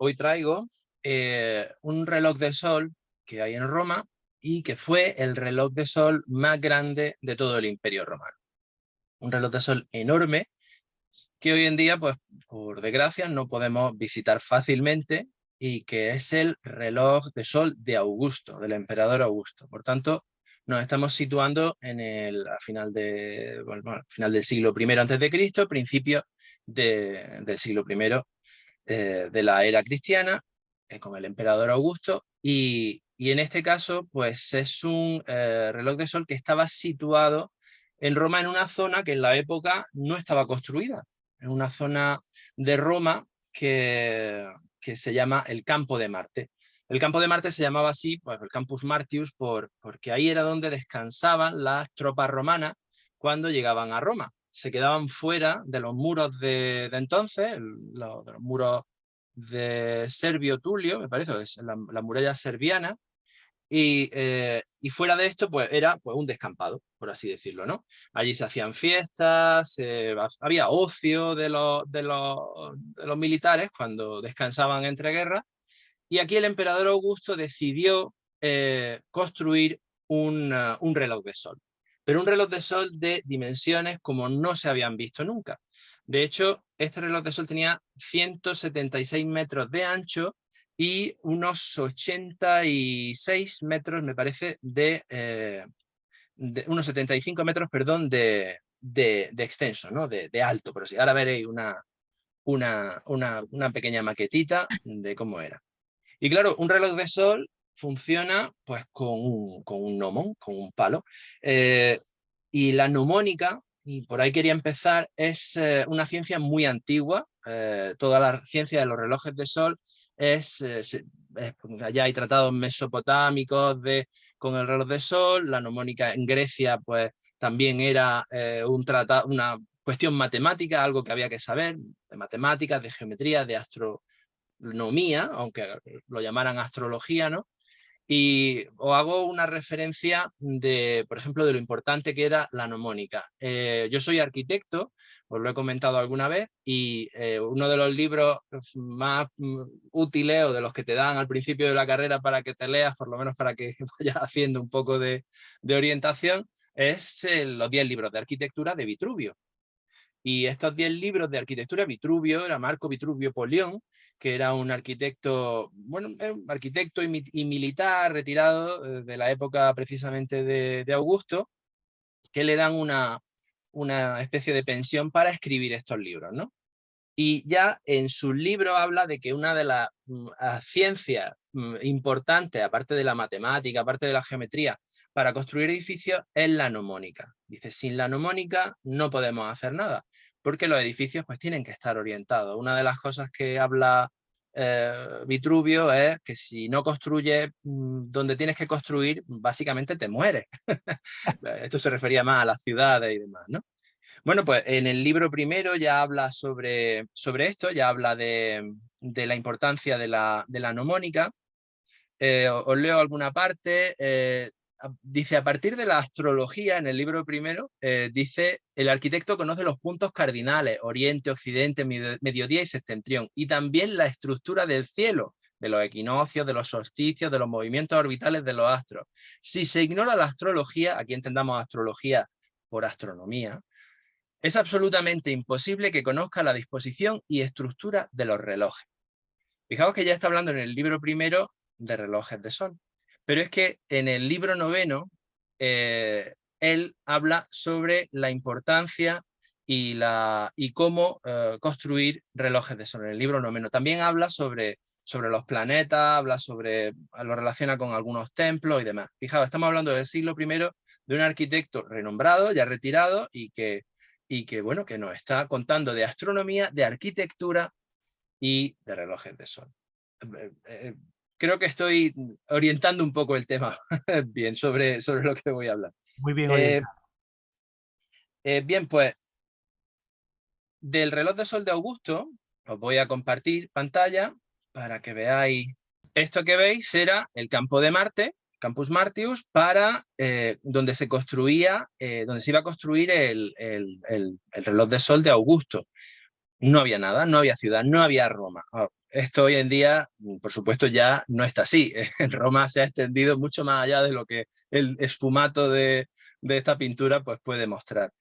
hoy traigo un reloj de sol que hay en Roma y que fue el reloj de sol más grande de todo el Imperio Romano. Un reloj de sol enorme que hoy en día, pues por desgracia, no podemos visitar fácilmente y que es el reloj de sol de Augusto, del emperador Augusto. Por tanto, nos estamos situando en al final, final del siglo I antes de Cristo, principio del siglo I de la era cristiana, con el emperador Augusto, y en este caso, pues es un reloj de sol que estaba situado en Roma, en una zona que en la época no estaba construida, en una zona de Roma que se llama el Campo de Marte. El Campo de Marte se llamaba así, pues el Campus Martius, porque ahí era donde descansaban las tropas romanas cuando llegaban a Roma. Se quedaban fuera de los muros de entonces, de los muros de Servio Tulio, me parece, que es la muralla serviana, y fuera de esto pues era pues, un descampado, por así decirlo, ¿no? Allí se hacían fiestas, había ocio de los militares cuando descansaban entre guerras, y aquí el emperador Augusto decidió construir un reloj de sol, pero un reloj de sol de dimensiones como no se habían visto nunca. De hecho, este reloj de sol tenía 176 metros de ancho y unos 86 metros, me parece, unos 75 metros, perdón, de extenso, ¿no? De alto, pero sí, ahora veréis una pequeña maquetita de cómo era. Y claro, un reloj de sol funciona pues con un gnomon, con un palo. Y la mnemónica, y por ahí quería empezar, es una ciencia muy antigua. Toda la ciencia de los relojes de sol allá hay tratados mesopotámicos con el reloj de sol. La mnemónica en Grecia pues también era una cuestión matemática, algo que había que saber, de matemáticas, de geometría, de astronomía, aunque lo llamaran astrología, ¿no? Y os hago una referencia por ejemplo, de lo importante que era la mnemónica. Yo soy arquitecto, os lo he comentado alguna vez, y uno de los libros más útiles o de los que te dan al principio de la carrera para que te leas, por lo menos para que vayas haciendo un poco de orientación, es los 10 libros de arquitectura de Vitruvio. Y estos 10 libros de arquitectura, Vitruvio, era Marco Vitruvio Polión, que era un arquitecto, bueno, un arquitecto y militar retirado de la época precisamente de Augusto, que le dan una especie de pensión para escribir estos libros, ¿no? Y ya en su libro habla de que una de las ciencias importantes, aparte de la matemática, aparte de la geometría, para construir edificios es la mnemónica. Dice, sin la mnemónica no podemos hacer nada, porque los edificios pues tienen que estar orientados. Una de las cosas que habla Vitruvio es que si no construyes donde tienes que construir, básicamente te mueres. Esto se refería más a las ciudades y demás, ¿no? Bueno, pues en el libro primero ya habla sobre esto, ya habla de la importancia de la mnemónica. Os leo alguna parte. Dice, a partir de la astrología, en el libro primero, dice, el arquitecto conoce los puntos cardinales, oriente, occidente, mediodía y septentrión, y también la estructura del cielo, de los equinoccios, de los solsticios, de los movimientos orbitales de los astros. Si se ignora la astrología, aquí entendamos astrología por astronomía, es absolutamente imposible que conozca la disposición y estructura de los relojes. Fijaos que ya está hablando en el libro primero de relojes de sol, pero es que en el libro noveno él habla sobre la importancia y cómo construir relojes de sol. En el libro noveno también habla sobre los planetas, lo relaciona con algunos templos y demás. Fijaos, estamos hablando del siglo primero de un arquitecto renombrado, ya retirado, y que bueno, que nos está contando de astronomía, de arquitectura y de relojes de sol. Creo que estoy orientando un poco el tema bien sobre lo que voy a hablar. Muy bien orientado. Bien, pues del reloj de sol de Augusto os voy a compartir pantalla para que veáis. Esto que veis era el campo de Marte, Campus Martius, para donde se construía, donde se iba a construir el reloj de sol de Augusto. no había nada, no había ciudad, no había Roma. Esto hoy en día, por supuesto, ya no está así. Roma se ha extendido mucho más allá de lo que el esfumato de esta pintura pues, puede mostrar.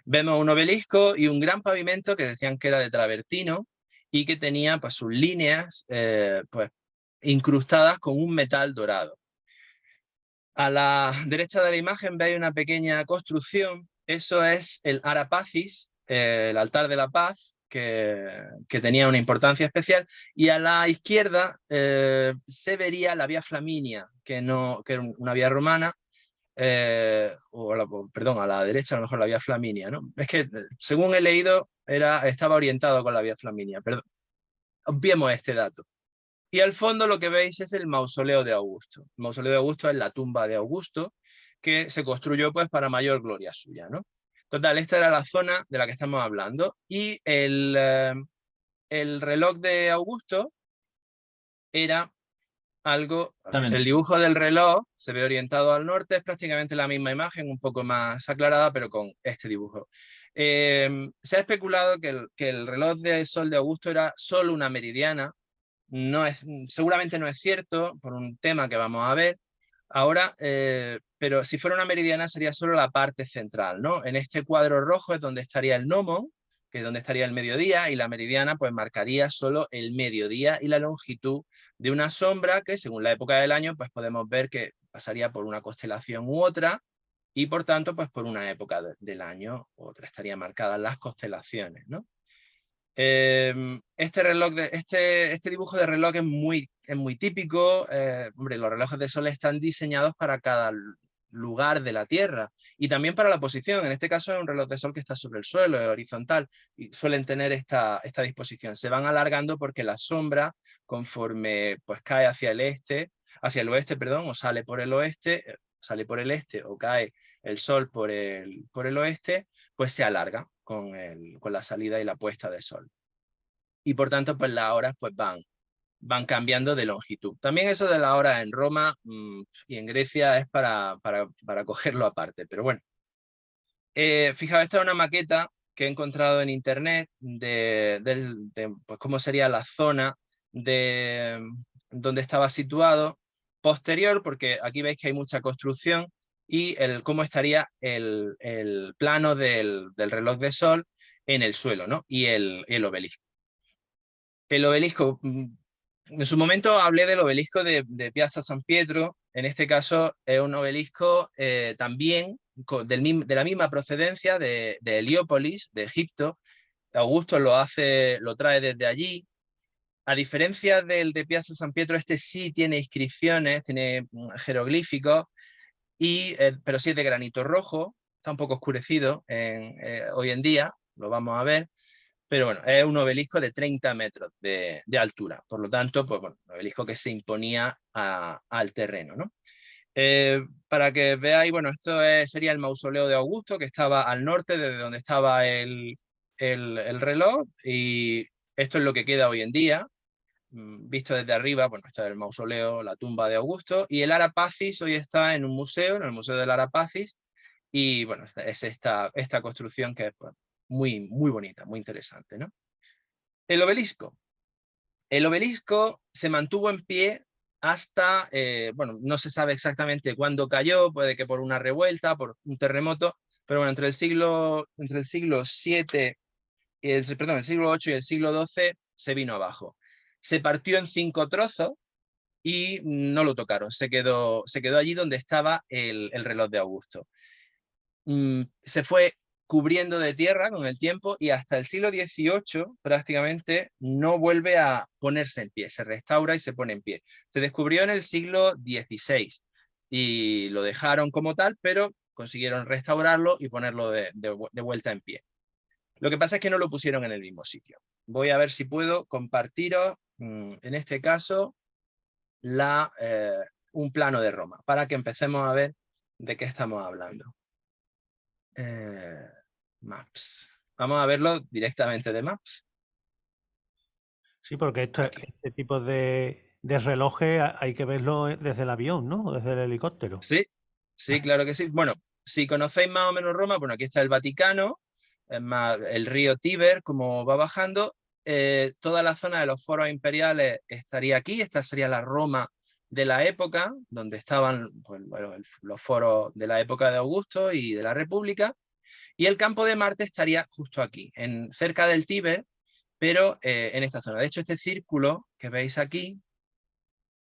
Vemos un obelisco y un gran pavimento que decían que era de travertino y que tenía pues, sus líneas pues, incrustadas con un metal dorado. A la derecha de la imagen veis una pequeña construcción, eso es el Ara Pacis, el altar de la paz, que tenía una importancia especial, y a la izquierda se vería la Vía Flaminia, que era una vía romana, perdón, a la derecha a lo mejor la Vía Flaminia, ¿no? Es que según he leído estaba orientado con la Vía Flaminia, perdón. Obviemos este dato. Y al fondo lo que veis es el mausoleo de Augusto. El mausoleo de Augusto es la tumba de Augusto, que se construyó pues para mayor gloria suya, ¿no? Total, esta era la zona de la que estamos hablando. Y el reloj de Augusto era algo... El Exactamente. dibujo del reloj se ve orientado al norte, es prácticamente la misma imagen, un poco más aclarada, pero con este dibujo. Se ha especulado que el reloj de sol de Augusto era solo una meridiana. No es, seguramente no es cierto por un tema que vamos a ver ahora, pero si fuera una meridiana sería solo la parte central, ¿no? En este cuadro rojo es donde estaría el gnomon, que es donde estaría el mediodía, y la meridiana pues marcaría solo el mediodía y la longitud de una sombra que según la época del año pues podemos ver que pasaría por una constelación u otra y por tanto pues por una época del año otra estaría marcada las constelaciones, ¿no? Este dibujo de reloj es muy típico. Hombre, los relojes de sol están diseñados para cada lugar de la Tierra y también para la posición. En este caso es un reloj de sol que está sobre el suelo, es horizontal, y suelen tener esta disposición. Se van alargando porque la sombra, conforme pues, cae hacia el oeste, perdón, o sale por el oeste, sale por el este o cae el sol por el oeste, pues se alarga con la salida y la puesta de sol. Y por tanto, pues las horas pues van cambiando de longitud. También eso de la hora en Roma y en Grecia es para cogerlo aparte, pero bueno. Fijaos, esta es una maqueta que he encontrado en internet de pues, cómo sería la zona de donde estaba situado posterior, porque aquí veis que hay mucha construcción, y cómo estaría el plano del reloj de sol en el suelo, ¿no? Y el obelisco. El obelisco, en su momento hablé del obelisco de Piazza San Pietro, en este caso es un obelisco también de la misma procedencia de Heliópolis, de Egipto. Augusto lo trae desde allí. A diferencia del de Piazza San Pietro, este sí tiene inscripciones, tiene jeroglíficos, pero sí es de granito rojo, está un poco oscurecido hoy en día, lo vamos a ver. Pero bueno, es un obelisco de 30 metros de altura, por lo tanto, pues bueno, un obelisco que se imponía al terreno, ¿no? Para que veáis, bueno, sería el mausoleo de Augusto, que estaba al norte, desde donde estaba el reloj, y esto es lo que queda hoy en día, visto desde arriba. Bueno, está el mausoleo, la tumba de Augusto, y el Ara Pacis hoy está en un museo, en el Museo del Ara Pacis, y bueno, es esta construcción que es pues, muy, muy bonita, muy interesante, ¿no? El obelisco. El obelisco se mantuvo en pie hasta, bueno, no se sabe exactamente cuándo cayó, puede que por una revuelta, por un terremoto, pero bueno, entre el siglo VII, perdón, el siglo VIII y el siglo XII se vino abajo. Se partió en 5 trozos y no lo tocaron, se quedó allí donde estaba el reloj de Augusto. Se fue cubriendo de tierra con el tiempo y hasta el siglo XVIII prácticamente no vuelve a ponerse en pie, se restaura y se pone en pie. Se descubrió en el siglo XVI y lo dejaron como tal, pero consiguieron restaurarlo y ponerlo de vuelta en pie. Lo que pasa es que no lo pusieron en el mismo sitio. Voy a ver si puedo compartiros, en este caso, un plano de Roma, para que empecemos a ver de qué estamos hablando. Maps. Vamos a verlo directamente de Maps. Sí, porque Aquí. este tipo de relojes hay que verlo desde el avión, ¿no? Desde el helicóptero. Sí, sí, claro que sí. Bueno, si conocéis más o menos Roma, bueno, aquí está el Vaticano, más el río Tíber, como va bajando. Toda la zona de los foros imperiales estaría aquí. Esta sería la Roma de la época, donde estaban pues, bueno, los foros de la época de Augusto y de la República. Y el campo de Marte estaría justo aquí, cerca del Tíber, pero en esta zona. De hecho, este círculo que veis aquí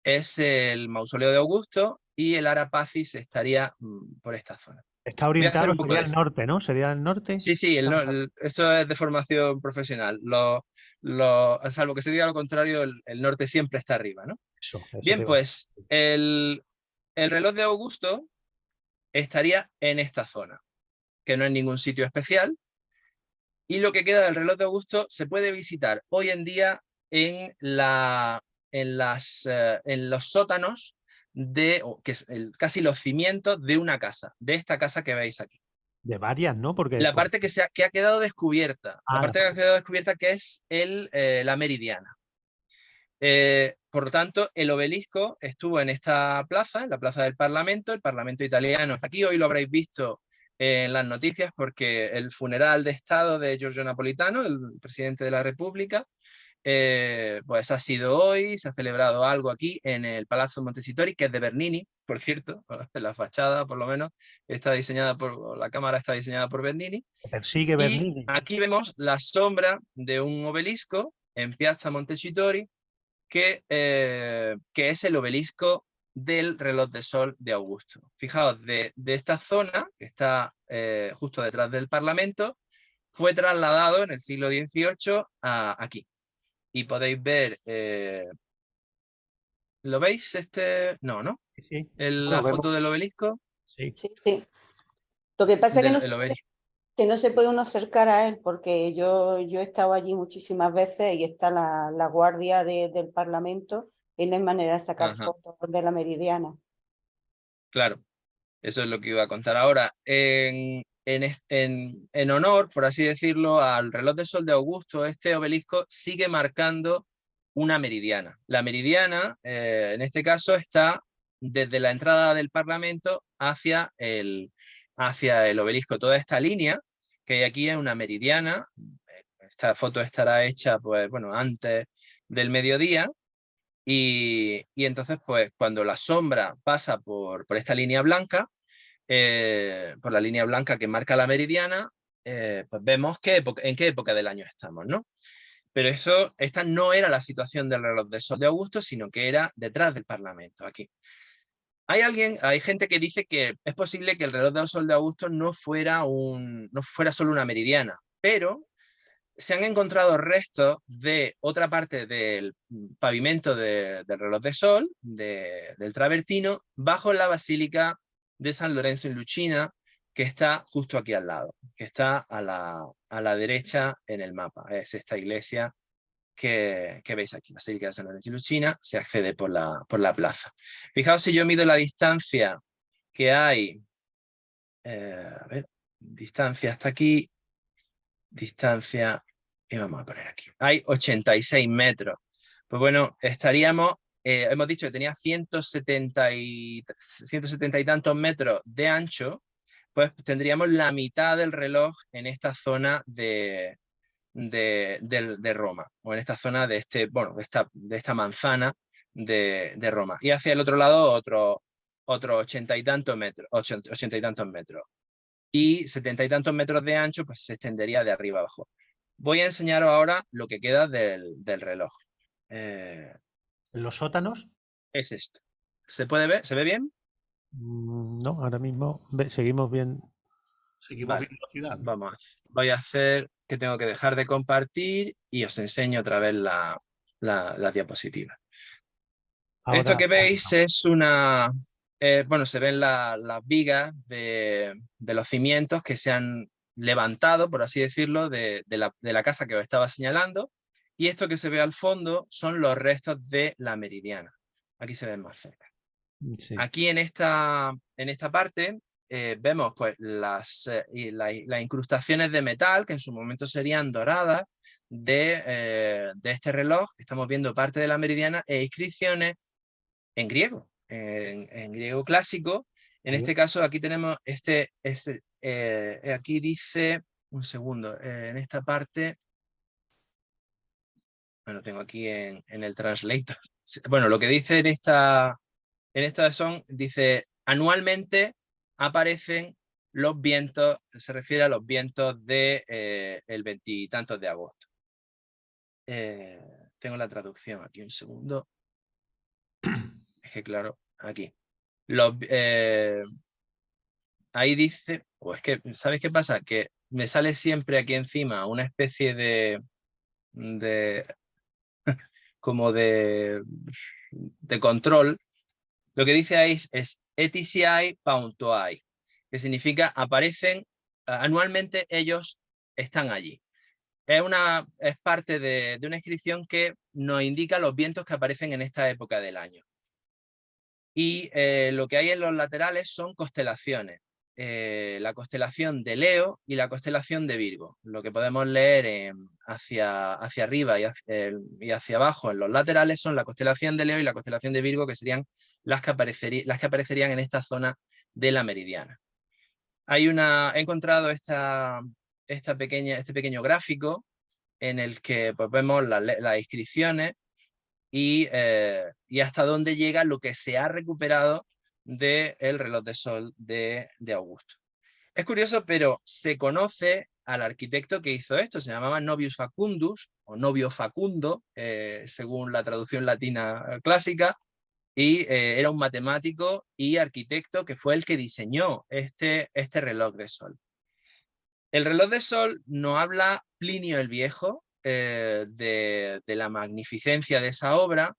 es el mausoleo de Augusto y el Ara Pacis estaría por esta zona. Está Voy a hacer orientado, un poco sería de... el norte, ¿no? ¿Sería el norte? Sí, sí, eso es de formación profesional. Salvo que se diga lo contrario, el norte siempre está arriba, ¿no? Eso Bien, te iba a pues el reloj de Augusto estaría en esta zona, que no es ningún sitio especial. Y lo que queda del reloj de Augusto se puede visitar hoy en día en los sótanos que es casi los cimientos de una casa, de esta casa que veis aquí. De varias, ¿no? Porque, La parte que ha quedado descubierta, la la parte que ha quedado descubierta que es la meridiana. Por lo tanto, el obelisco estuvo en esta plaza, en la plaza del Parlamento. El Parlamento italiano está aquí. Hoy lo habréis visto en las noticias porque el funeral de Estado de Giorgio Napolitano, el presidente de la República, pues ha sido hoy. Se ha celebrado algo aquí en el Palazzo Montecitorio, que es de Bernini, por cierto. La fachada, por lo menos, está diseñada la cámara está diseñada por Bernini. persigue Y Bernini. aquí vemos la sombra de un obelisco en Piazza Montecitorio, que es el obelisco del reloj de sol de Augusto. Fijaos, de esta zona, que está justo detrás del Parlamento, fue trasladado en el siglo XVIII a aquí. Y podéis ver, ¿lo veis? No, ¿no? Sí. La Bueno, foto vemos. del obelisco. Sí. Sí, sí. Lo que pasa es El obelisco. que no se puede uno acercar a él, porque yo he estado allí muchísimas veces y está la guardia del Parlamento y no hay manera de sacar Ajá, fotos de la Meridiana. claro. Eso es lo que iba a contar ahora. En honor, por así decirlo, al reloj de sol de Augusto, este obelisco sigue marcando una meridiana. La meridiana, en este caso, está desde la entrada del Parlamento hacia el obelisco. Toda esta línea que hay aquí es una meridiana. Esta foto estará hecha, pues, bueno, antes del mediodía. Y entonces, pues, cuando la sombra pasa por esta línea blanca, por la línea blanca que marca la meridiana, pues vemos en qué época del año estamos, ¿no? Pero esta no era la situación del reloj de sol de Augusto, sino que era detrás del Parlamento, aquí. Hay gente que dice que es posible que el reloj de sol de Augusto no fuera solo una meridiana, pero se han encontrado restos de otra parte del pavimento del reloj de sol, del travertino, bajo la basílica de San Lorenzo in Lucina, que está justo aquí al lado, que está a la derecha en el mapa. Es esta iglesia que veis aquí, Basílica de San Lorenzo in Lucina. Se accede por la plaza. Fijaos si yo mido la distancia que hay, a ver, distancia hasta aquí, distancia, y vamos a poner aquí, hay 86 metros. Pues bueno, hemos dicho que tenía 170 y tantos metros de ancho, pues tendríamos la mitad del reloj en esta zona de Roma, o en esta zona de esta manzana de Roma. Y hacia el otro lado otro 80 y tantos metros, 80 y tantos metros. Y 70 y tantos metros de ancho, pues se extendería de arriba abajo. Voy a enseñaros ahora lo que queda del reloj. ¿En los sótanos? Es esto. ¿Se puede ver? ¿Se ve bien? No, ahora mismo seguimos bien. Seguimos Vale, viendo la ciudad. voy a hacer que tengo que dejar de compartir y os enseño otra vez la diapositiva. Esto Ahora, que veis es bueno, se ven las vigas de los cimientos que se han levantado, por así decirlo, de la casa que os estaba señalando. Y esto que se ve al fondo son los restos de la meridiana. Aquí se ven más cerca. sí. Aquí en esta parte vemos pues las incrustaciones de metal, que en su momento serían doradas, de este reloj. Estamos viendo parte de la meridiana e inscripciones en griego, en griego clásico. En este caso aquí tenemos aquí dice un segundo, en esta parte, bueno, tengo aquí en el translator. Bueno, lo que dice en esta dice, anualmente aparecen los vientos, se refiere a los vientos de el 20 y tantos de agosto. Tengo la traducción aquí, un segundo. Es que claro, aquí. Ahí dice, o es que, ¿sabes qué pasa? Que me sale siempre aquí encima una especie de como de control. Lo que dice ahí es ETCI Pound-to-I, que significa aparecen anualmente, ellos están allí. Es parte de una inscripción que nos indica los vientos que aparecen en esta época del año. Y lo que hay en los laterales son constelaciones. La constelación de Leo y la constelación de Virgo. Lo que podemos leer hacia arriba y hacia abajo en los laterales son la constelación de Leo y la constelación de Virgo, que serían las que aparecerían en esta zona de la meridiana. He encontrado este pequeño gráfico en el que pues, vemos las inscripciones y hasta dónde llega lo que se ha recuperado del reloj de sol de Augusto. Es curioso, pero se conoce al arquitecto que hizo esto, se llamaba Novius Facundus, o Novio Facundo, según la traducción latina clásica, y era un matemático y arquitecto que fue el que diseñó este reloj de sol. El reloj de sol nos habla Plinio el Viejo de la magnificencia de esa obra,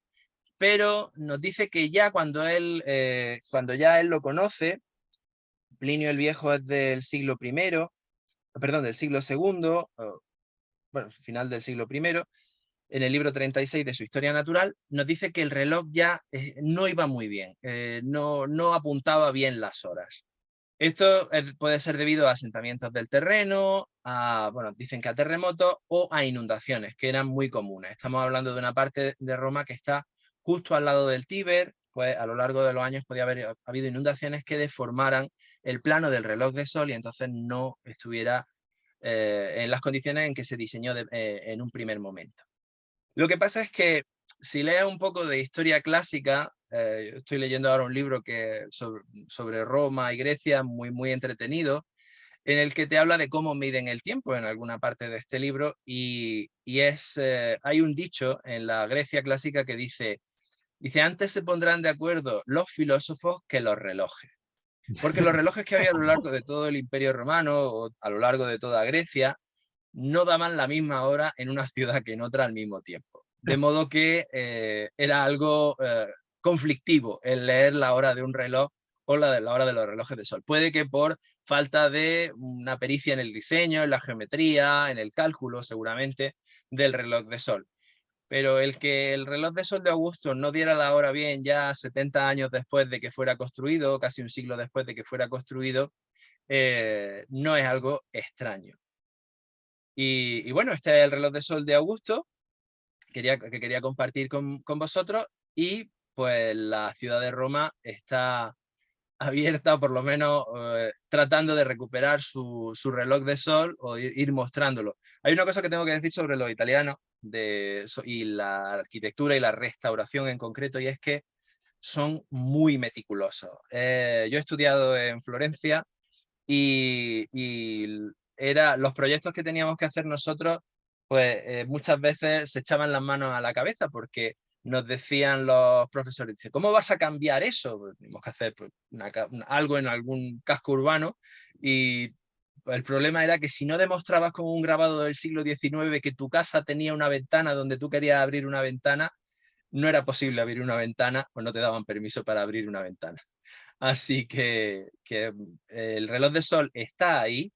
pero nos dice que ya cuando ya él lo conoce, Plinio el Viejo es del siglo I, perdón, del siglo II, bueno, final del siglo I, en el libro 36 de su Historia Natural, nos dice que el reloj ya no iba muy bien, no apuntaba bien las horas. Esto puede ser debido a asentamientos del terreno, bueno, dicen que a terremotos o a inundaciones, que eran muy comunes. Estamos hablando de una parte de Roma que está justo al lado del Tíber, pues a lo largo de los años podía haber habido inundaciones que deformaran el plano del reloj de sol y entonces no estuviera en las condiciones en que se diseñó en un primer momento. Lo que pasa es que si lees un poco de historia clásica, estoy leyendo ahora un libro sobre Roma y Grecia, muy entretenido, en el que te habla de cómo miden el tiempo en alguna parte de este libro, y hay un dicho en la Grecia clásica que dice, antes se pondrán de acuerdo los filósofos que los relojes. Porque los relojes que había a lo largo de todo el Imperio Romano o a lo largo de toda Grecia no daban la misma hora en una ciudad que en otra al mismo tiempo. De modo que era algo conflictivo el leer la hora de un reloj o la hora de los relojes de sol. Puede que por falta de una pericia en el diseño, en la geometría, en el cálculo seguramente del reloj de sol. Pero el que el reloj de sol de Augusto no diera la hora bien ya 70 años después de que fuera construido, casi un siglo después de que fuera construido, no es algo extraño. Y bueno, este es el reloj de sol de Augusto que quería compartir con vosotros, y pues la ciudad de Roma está abierta, por lo menos tratando de recuperar su reloj de sol o ir mostrándolo. Hay una cosa que tengo que decir sobre los italianos y la arquitectura y la restauración en concreto, y es que son muy meticulosos. Yo he estudiado en Florencia y los proyectos que teníamos que hacer nosotros, pues muchas veces se echaban las manos a la cabeza porque nos decían los profesores, dice, ¿cómo vas a cambiar eso? Pues tenemos que hacer pues, algo en algún casco urbano, y el problema era que si no demostrabas con un grabado del siglo XIX que tu casa tenía una ventana donde tú querías abrir una ventana, no era posible abrir una ventana o no te daban permiso para abrir una ventana. Así que el reloj de sol está ahí,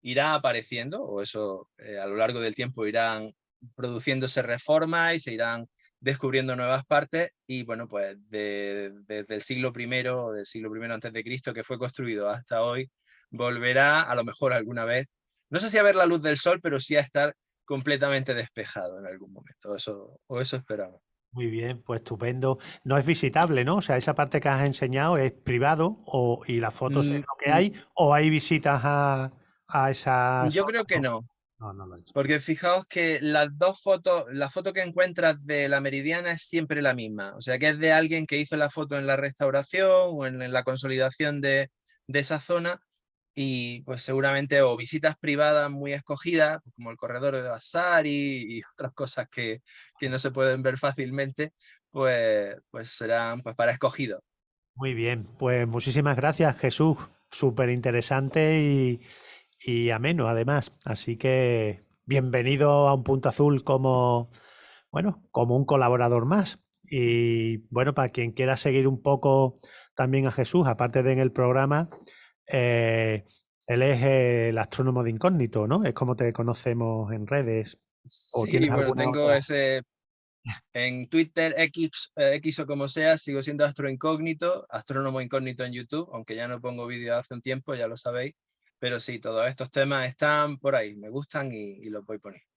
irá apareciendo, o eso a lo largo del tiempo irán produciéndose reformas y se irán descubriendo nuevas partes, y bueno, pues desde el siglo I, o del siglo I antes de Cristo, que fue construido hasta hoy, volverá a lo mejor alguna vez, no sé si a ver la luz del sol, pero sí a estar completamente despejado en algún momento, o eso esperamos. Muy bien, pues estupendo. No es visitable, ¿no? O sea, esa parte que has enseñado es privado y las fotos es lo que hay, o hay visitas a esa Yo zona? creo que no. No, no lo es. Porque fijaos que las dos fotos, la foto que encuentras de la Meridiana es siempre la misma. O sea que es de alguien que hizo la foto en la restauración o en la consolidación de esa zona, y pues seguramente o visitas privadas muy escogidas, como el corredor de Vasari y otras cosas que no se pueden ver fácilmente, pues serán pues para escogidos. Muy bien, pues muchísimas gracias, Jesús. Súper interesante y ameno, además. Así que bienvenido a Un Punto Azul como, bueno, como un colaborador más. Y bueno, para quien quiera seguir un poco también a Jesús, aparte de en el programa, eh, él es el astrónomo de incógnito, ¿no? Es como te conocemos en redes. ¿O Sí, tienes bueno, alguna tengo otra? ese en Twitter, X o como sea, sigo siendo astrónomo incógnito en YouTube, aunque ya no pongo vídeos hace un tiempo, ya lo sabéis. Pero sí, todos estos temas están por ahí, me gustan y los voy poniendo.